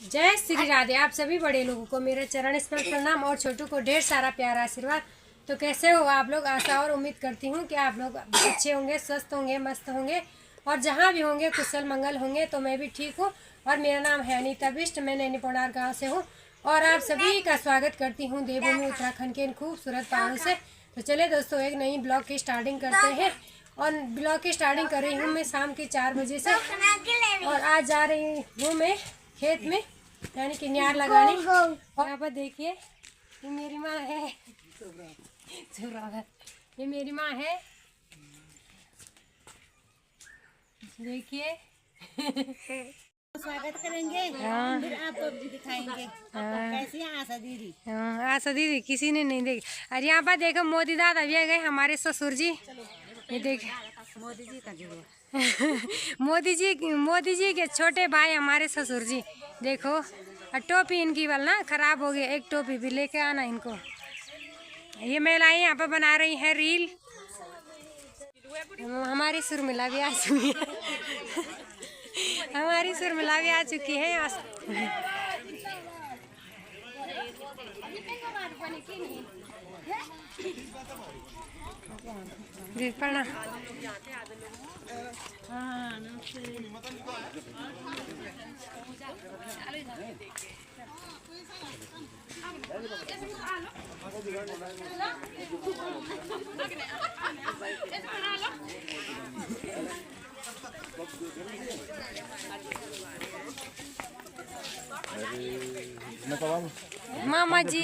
जय श्री राधे। आप सभी बड़े लोगों को मेरे चरण स्पर्श प्रणाम और छोटू को ढेर सारा प्यारा आशीर्वाद। तो कैसे हो आप लोग? आशा और उम्मीद करती हूँ कि आप लोग अच्छे होंगे, स्वस्थ होंगे, मस्त होंगे और जहाँ भी होंगे कुशल मंगल होंगे। तो मैं भी ठीक हूँ और मेरा नाम है अनीता बिष्ट। मैं नैनी पोडार गाँव से हूँ और आप सभी का स्वागत करती हूँ देवभूमि उत्तराखंड के इन खूबसूरत पहाड़ों से। तो चले दोस्तों, एक नई ब्लॉग की स्टार्टिंग करते हैं और ब्लॉग की स्टार्टिंग कर रही हूँ मैं शाम के 4 बजे से। और आज जा रही हूँ मैं खेत में यानी कि न्यार लगाने। और यहाँ पर देखिए, ये मेरी माँ है। ये मेरी माँ है, देखिए। स्वागत करेंगे। फिर आपको भी दिखाएंगे कैसी है आशा दीदी। आशा दीदी किसी ने नहीं देखी। और यहाँ पर देखो मोदी दादा भी आ गए, हमारे ससुर जी। ये देख मोदी जी का जो मोदी जी के छोटे भाई हमारे ससुर जी। देखो, और टोपी इनकी वाल ना खराब हो गई, एक टोपी भी लेके आना इनको। ये महिलाएं यहाँ पर बना रही है रील। हमारी सुरमिला भी आ चुकी है। हमारी सुरमिला भी आ चुकी है। जी प्रणाम। मामा जी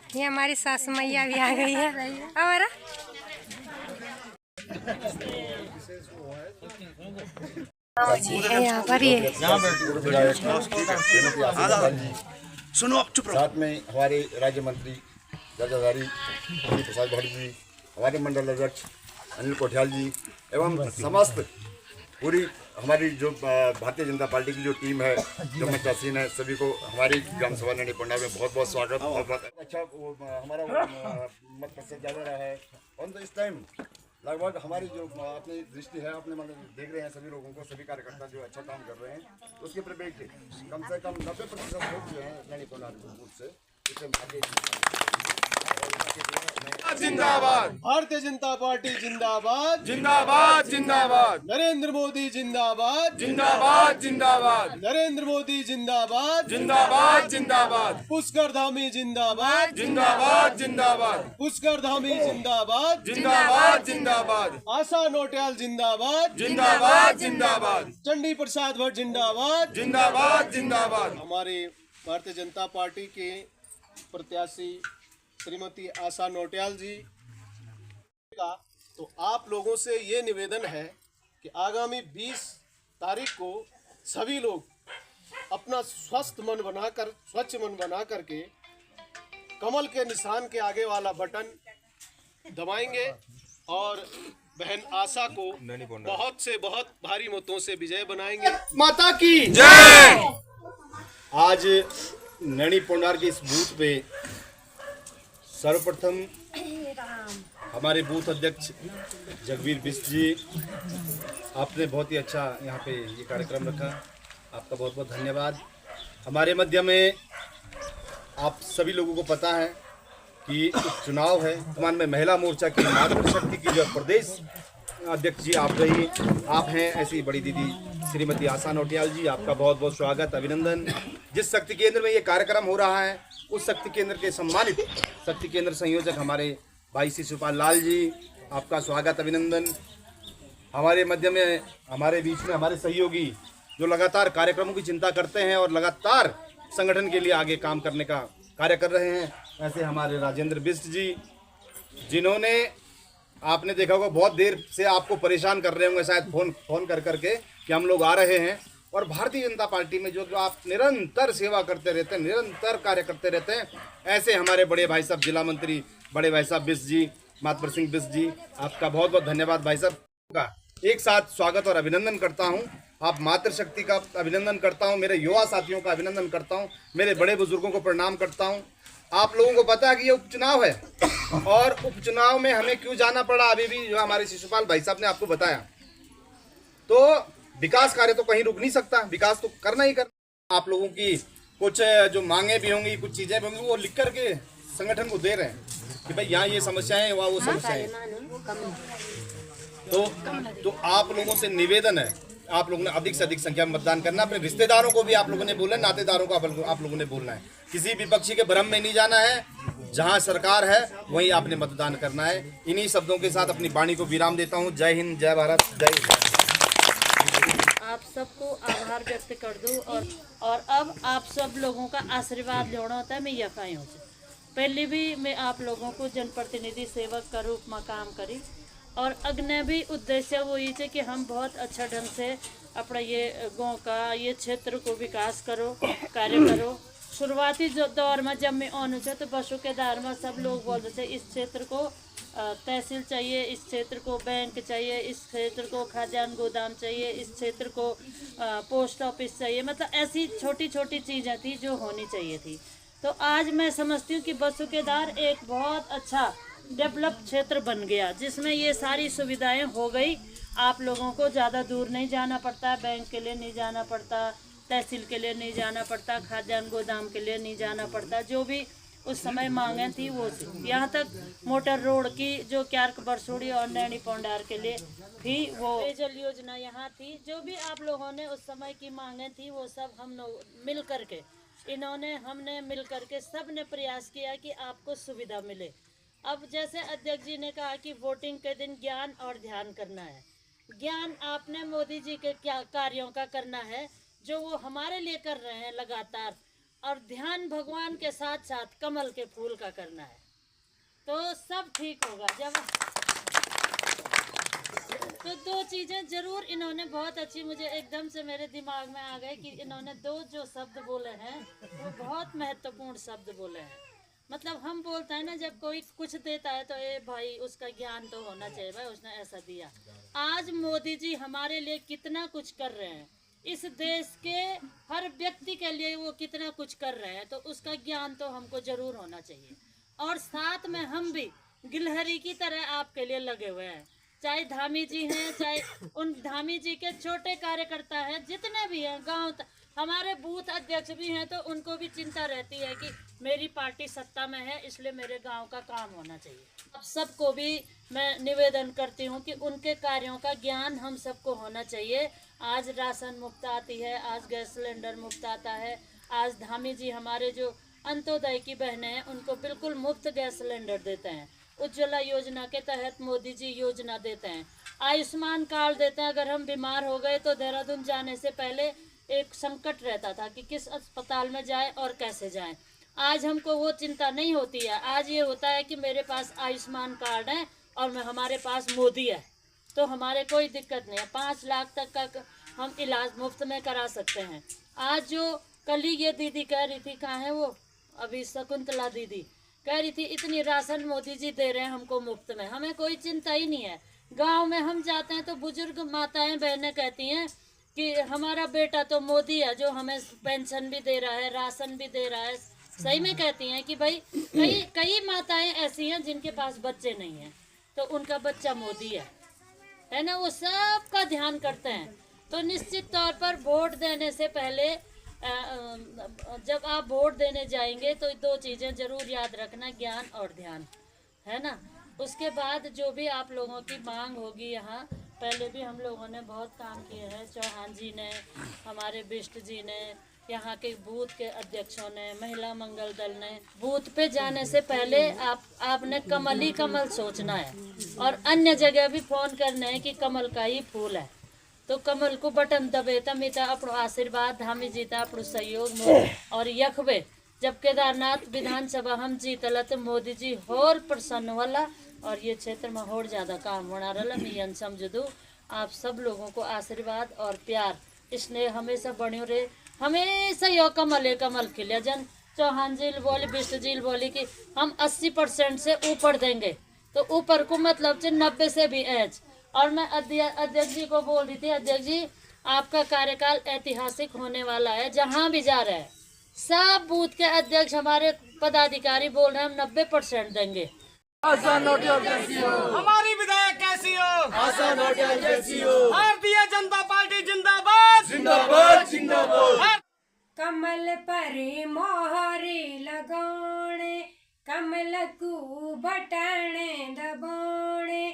ये हमारी सासू मैया भी आ गई है। और जी है यहाँ पर। ये सुनो, साथ में हमारे राज्य मंत्री जटाधारी प्रसाद भट्ट जी, हमारे मंडल अध्यक्ष अनिल कोठियाल जी एवं समस्त पूरी हमारी जो भारतीय जनता पार्टी की जो टीम है, जो मचासीन है, सभी को हमारी ग्राम सभा नैनी पोंडा में बहुत बहुत स्वागत। बहुत अच्छा हमारा मत प्रतिशत ज़्यादा रहा है। और तो इस टाइम लगभग हमारी जो अपनी दृष्टि है, अपने मतलब देख रहे हैं सभी लोगों को, सभी कार्यकर्ता जो अच्छा काम कर रहे हैं उसके परिप्रेक्ष्य कम से कम 90% वोट जो है नैनी पोंडा बूथ से जिंदाबाद, भारतीय जनता पार्टी जिंदाबाद, जिंदाबाद, जिंदाबाद, नरेंद्र मोदी जिंदाबाद, जिंदाबाद, जिंदाबाद, नरेंद्र मोदी जिंदाबाद, जिंदाबाद, जिंदाबाद, पुष्कर धामी जिंदाबाद, जिंदाबाद, जिंदाबाद, पुष्कर धामी जिंदाबाद, जिंदाबाद, जिंदाबाद, आशा नोटियाल जिंदाबाद, जिंदाबाद, जिंदाबाद, चंडी प्रसाद भट्ट जिंदाबाद, जिंदाबाद, जिंदाबाद। हमारे भारतीय जनता पार्टी के प्रत्याशी श्रीमती आशा नोटियाल जी का तो आप लोगों से ये निवेदन है कि आगामी 20 तारीख को सभी लोग अपना स्वच्छ मन बना करके कमल के निशान के आगे वाला बटन दबाएंगे और बहन आशा को बहुत से बहुत भारी मतों से विजय बनाएंगे। माता की जय। आज नैनी पोंडार के इस बूथ पे सर्वप्रथम हमारे बूथ अध्यक्ष जगवीर बिष्ट जी, आपने बहुत ही अच्छा यहाँ पे ये कार्यक्रम रखा, आपका बहुत बहुत धन्यवाद। हमारे मध्य में आप सभी लोगों को पता है कि चुनाव है, वर्तमान में महिला मोर्चा की मातृशक्ति की जो प्रदेश अध्यक्ष जी आप रही, आप हैं ऐसी बड़ी दीदी श्रीमती आशा नोटियाल जी, आपका बहुत बहुत स्वागत, अभिनंदन। जिस शक्ति केंद्र में ये कार्यक्रम हो रहा है उस शक्ति केंद्र के सम्मानित शक्ति केंद्र संयोजक हमारे भाई शिशुपाल लाल जी, आपका स्वागत, अभिनंदन। हमारे मध्य में हमारे बीच में हमारे सहयोगी जो लगातार कार्यक्रमों की चिंता करते हैं और लगातार संगठन के लिए आगे काम करने का कार्य कर रहे हैं, ऐसे हमारे राजेंद्र बिष्ट जी, जिन्होंने आपने देखा होगा बहुत देर से आपको परेशान कर रहे होंगे शायद फोन कर करके कि हम लोग आ रहे हैं। और भारतीय जनता पार्टी में जो आप निरंतर सेवा करते रहते हैं, निरंतर कार्य करते रहते हैं, ऐसे हमारे बड़े भाई साहब जिला मंत्री बड़े भाई साहब बिष्ट जी, मातवर सिंह बिष्ट जी, आपका बहुत बहुत धन्यवाद भाई साहब का एक साथ स्वागत और अभिनंदन करता हूं। आप मातृशक्ति का अभिनंदन करता हूं, मेरे युवा साथियों का अभिनंदन करता हूं, मेरे बड़े बुजुर्गों को प्रणाम करता हूं। आप लोगों को पता है कि ये उपचुनाव है और उपचुनाव में हमें क्यों जाना पड़ा, अभी भी जो हमारे शिशुपाल भाई साहब ने आपको बताया। तो विकास कार्य तो कहीं रुक नहीं सकता, विकास तो करना ही करना। आप लोगों की कुछ जो मांगे भी होंगी, कुछ चीजें भी होंगी, वो लिख करके संगठन को दे रहे हैं कि भाई यहाँ ये समस्याएं हैं, वहाँ वो समस्याएं हैं। तो आप लोगों से निवेदन है, आप लोगों ने अधिक से अधिक संख्या में मतदान करना। अपने रिश्तेदारों को भी आप लोगों ने बोलना है, नातेदारों को आप लोगों ने बोलना है। किसी विपक्षी के भ्रम में नहीं जाना है, जहां सरकार है वहीं आपने मतदान करना है। इन्हीं शब्दों के साथ अपनी वाणी को विराम देता हूं। जय हिंद, जय भारत, जय। आप सबको आभार व्यक्त कर दूं और अब आप सब लोगों का आशीर्वाद लेना होता है। मैं यफाई हूँ, पहले भी मैं आप लोगों को जनप्रतिनिधि सेवक का रूप में काम करी और अग्नि भी उद्देश्य वो ये थे कि हम बहुत अच्छा ढंग से अपना ये गांव का ये क्षेत्र को विकास करो, कार्य करो। शुरुआती जो दौर में जब मैं ऑन से तो बसों के दार में सब लोग बोलते थे इस क्षेत्र को तहसील चाहिए, इस क्षेत्र को बैंक चाहिए, इस क्षेत्र को खाद्यान्न गोदाम चाहिए, इस क्षेत्र को पोस्ट ऑफिस चाहिए। मतलब ऐसी छोटी छोटी चीज़ें थी जो होनी चाहिए थी। तो आज मैं समझती हूँ कि बसुकेदार एक बहुत अच्छा डेवलप क्षेत्र बन गया, जिसमें ये सारी सुविधाएं हो गई। आप लोगों को ज़्यादा दूर नहीं जाना पड़ता, बैंक के लिए नहीं जाना पड़ता, तहसील के लिए नहीं जाना पड़ता, खाद्यान्न गोदाम के लिए नहीं जाना पड़ता। जो भी उस समय मांगें थी वो यहाँ तक मोटर रोड की जो क्यार्क बरसोड़ी और नैनी पोंडार के लिए भी वो पेयजल योजना यहाँ थी। जो भी आप लोगों ने उस समय की मांगें थी वो सब हम लोग मिल करके हमने मिल करके सब ने प्रयास किया कि आपको सुविधा मिले। अब जैसे अध्यक्ष जी ने कहा कि वोटिंग के दिन ज्ञान और ध्यान करना है। ज्ञान आपने मोदी जी के क्या कार्यों का करना है जो वो हमारे लिए कर रहे हैं लगातार, और ध्यान भगवान के साथ साथ कमल के फूल का करना है, तो सब ठीक होगा। जब तो दो चीज़ें जरूर इन्होंने बहुत अच्छी मुझे एकदम से मेरे दिमाग में आ गए कि इन्होंने दो जो शब्द बोले हैं वो बहुत महत्वपूर्ण शब्द बोले हैं। मतलब हम बोलते हैं ना जब कोई कुछ देता है तो ए भाई उसका ज्ञान तो होना चाहिए, भाई उसने ऐसा दिया। आज मोदी जी हमारे लिए कितना कुछ कर रहे हैं, इस देश के हर व्यक्ति के लिए वो कितना कुछ कर रहे हैं, तो उसका ज्ञान तो हमको जरूर होना चाहिए। और साथ में हम भी गिलहरी की तरह आपके लिए लगे हुए हैं, चाहे धामी जी हैं, चाहे उन धामी जी के छोटे कार्यकर्ता हैं, जितने भी हैं गांव हमारे बूथ अध्यक्ष भी हैं, तो उनको भी चिंता रहती है कि मेरी पार्टी सत्ता में है इसलिए मेरे गांव का काम होना चाहिए। अब सबको भी मैं निवेदन करती हूं कि उनके कार्यों का ज्ञान हम सबको होना चाहिए। आज राशन मुफ्त आती है, आज गैस सिलेंडर मुफ्त आता है, आज धामी जी हमारे जो अंत्योदय की बहनें हैं उनको बिल्कुल मुफ्त गैस सिलेंडर देते हैं। उज्ज्वला योजना के तहत मोदी जी योजना देते हैं, आयुष्मान कार्ड देते हैं। अगर हम बीमार हो गए तो देहरादून जाने से पहले एक संकट रहता था कि किस अस्पताल में जाएं और कैसे जाएं। आज हमको वो चिंता नहीं होती है। आज ये होता है कि मेरे पास आयुष्मान कार्ड है और हमारे पास मोदी है, तो हमारे कोई दिक्कत नहीं है। 5 लाख तक का हम इलाज मुफ्त में करा सकते हैं। आज जो कल ही ये दीदी कह रही थी, कहाँ है वो, अभी शकुंतला दीदी कह रही थी इतनी राशन मोदी जी दे रहे हैं हमको मुफ्त में, हमें कोई चिंता ही नहीं है। गांव में हम जाते हैं तो बुजुर्ग माताएं बहनें कहती हैं कि हमारा बेटा तो मोदी है जो हमें पेंशन भी दे रहा है, राशन भी दे रहा है। सही में कहती हैं कि भाई कई माताएं ऐसी हैं जिनके पास बच्चे नहीं हैं, तो उनका बच्चा मोदी है ना, वो सबका ध्यान करते हैं। तो निश्चित तौर पर वोट देने से पहले जब आप वोट देने जाएंगे तो 2 चीज़ें ज़रूर याद रखना, ज्ञान और ध्यान, है ना। उसके बाद जो भी आप लोगों की मांग होगी, यहाँ पहले भी हम लोगों ने बहुत काम किए हैं, चौहान जी ने, हमारे बिष्ट जी ने, यहाँ के बूथ के अध्यक्षों ने, महिला मंगल दल ने। बूथ पे जाने से पहले आपने कमल ही कमल सोचना है, और अन्य जगह भी फ़ोन करना है कि कमल का ही फूल है, तो कमल को बटन दबे तमिता अपनो आशीर्वाद धामी जीता अपनो सहयोग और यखबे जब केदारनाथ विधानसभा हम जीतला तो मोदी जी होर प्रसन्न होला और ये क्षेत्र में और ज़्यादा काम होना रहा। मैं यन समझ दूँ आप सब लोगों को आशीर्वाद और प्यार स्नेह हमेशा बने रहे, हमेशा यो कमल खिले। जन चौहान जी बोली, बिष्ट जी बोली कि हम 80% से ऊपर देंगे, तो ऊपर को मतलब 90 से भी एज। और मैं अध्यक्ष जी को बोल रही थी, अध्यक्ष जी आपका कार्यकाल ऐतिहासिक होने वाला है, जहाँ भी जा रहे हैं सब बूथ के अध्यक्ष हमारे पदाधिकारी बोल रहे हैं हम 90% देंगे। हमारी विधायक कैसी हो, भारतीय जनता पार्टी जिंदाबाद। जिंदाबाद जिंदाबाद कमल पर मोहरे लगाणे कमल को बटने दबाणे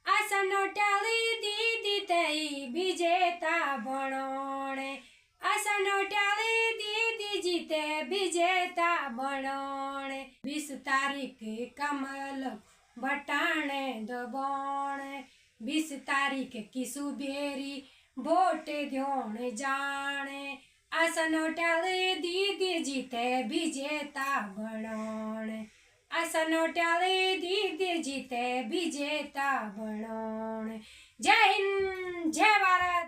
आसनो टाली दीदी तई विजेता बनोणे आसनो टाली दीदी जीते विजेता बनोणे 20 तारीख कमल बटाणे दबाणे 20 तारीख की सुबेरी वोट द्योण जाने आसनो टाले दीदी जीते विजेता बनोणे आसनो टाले दीदी जीते विजेता बनोणे जय हिंद जय भारत।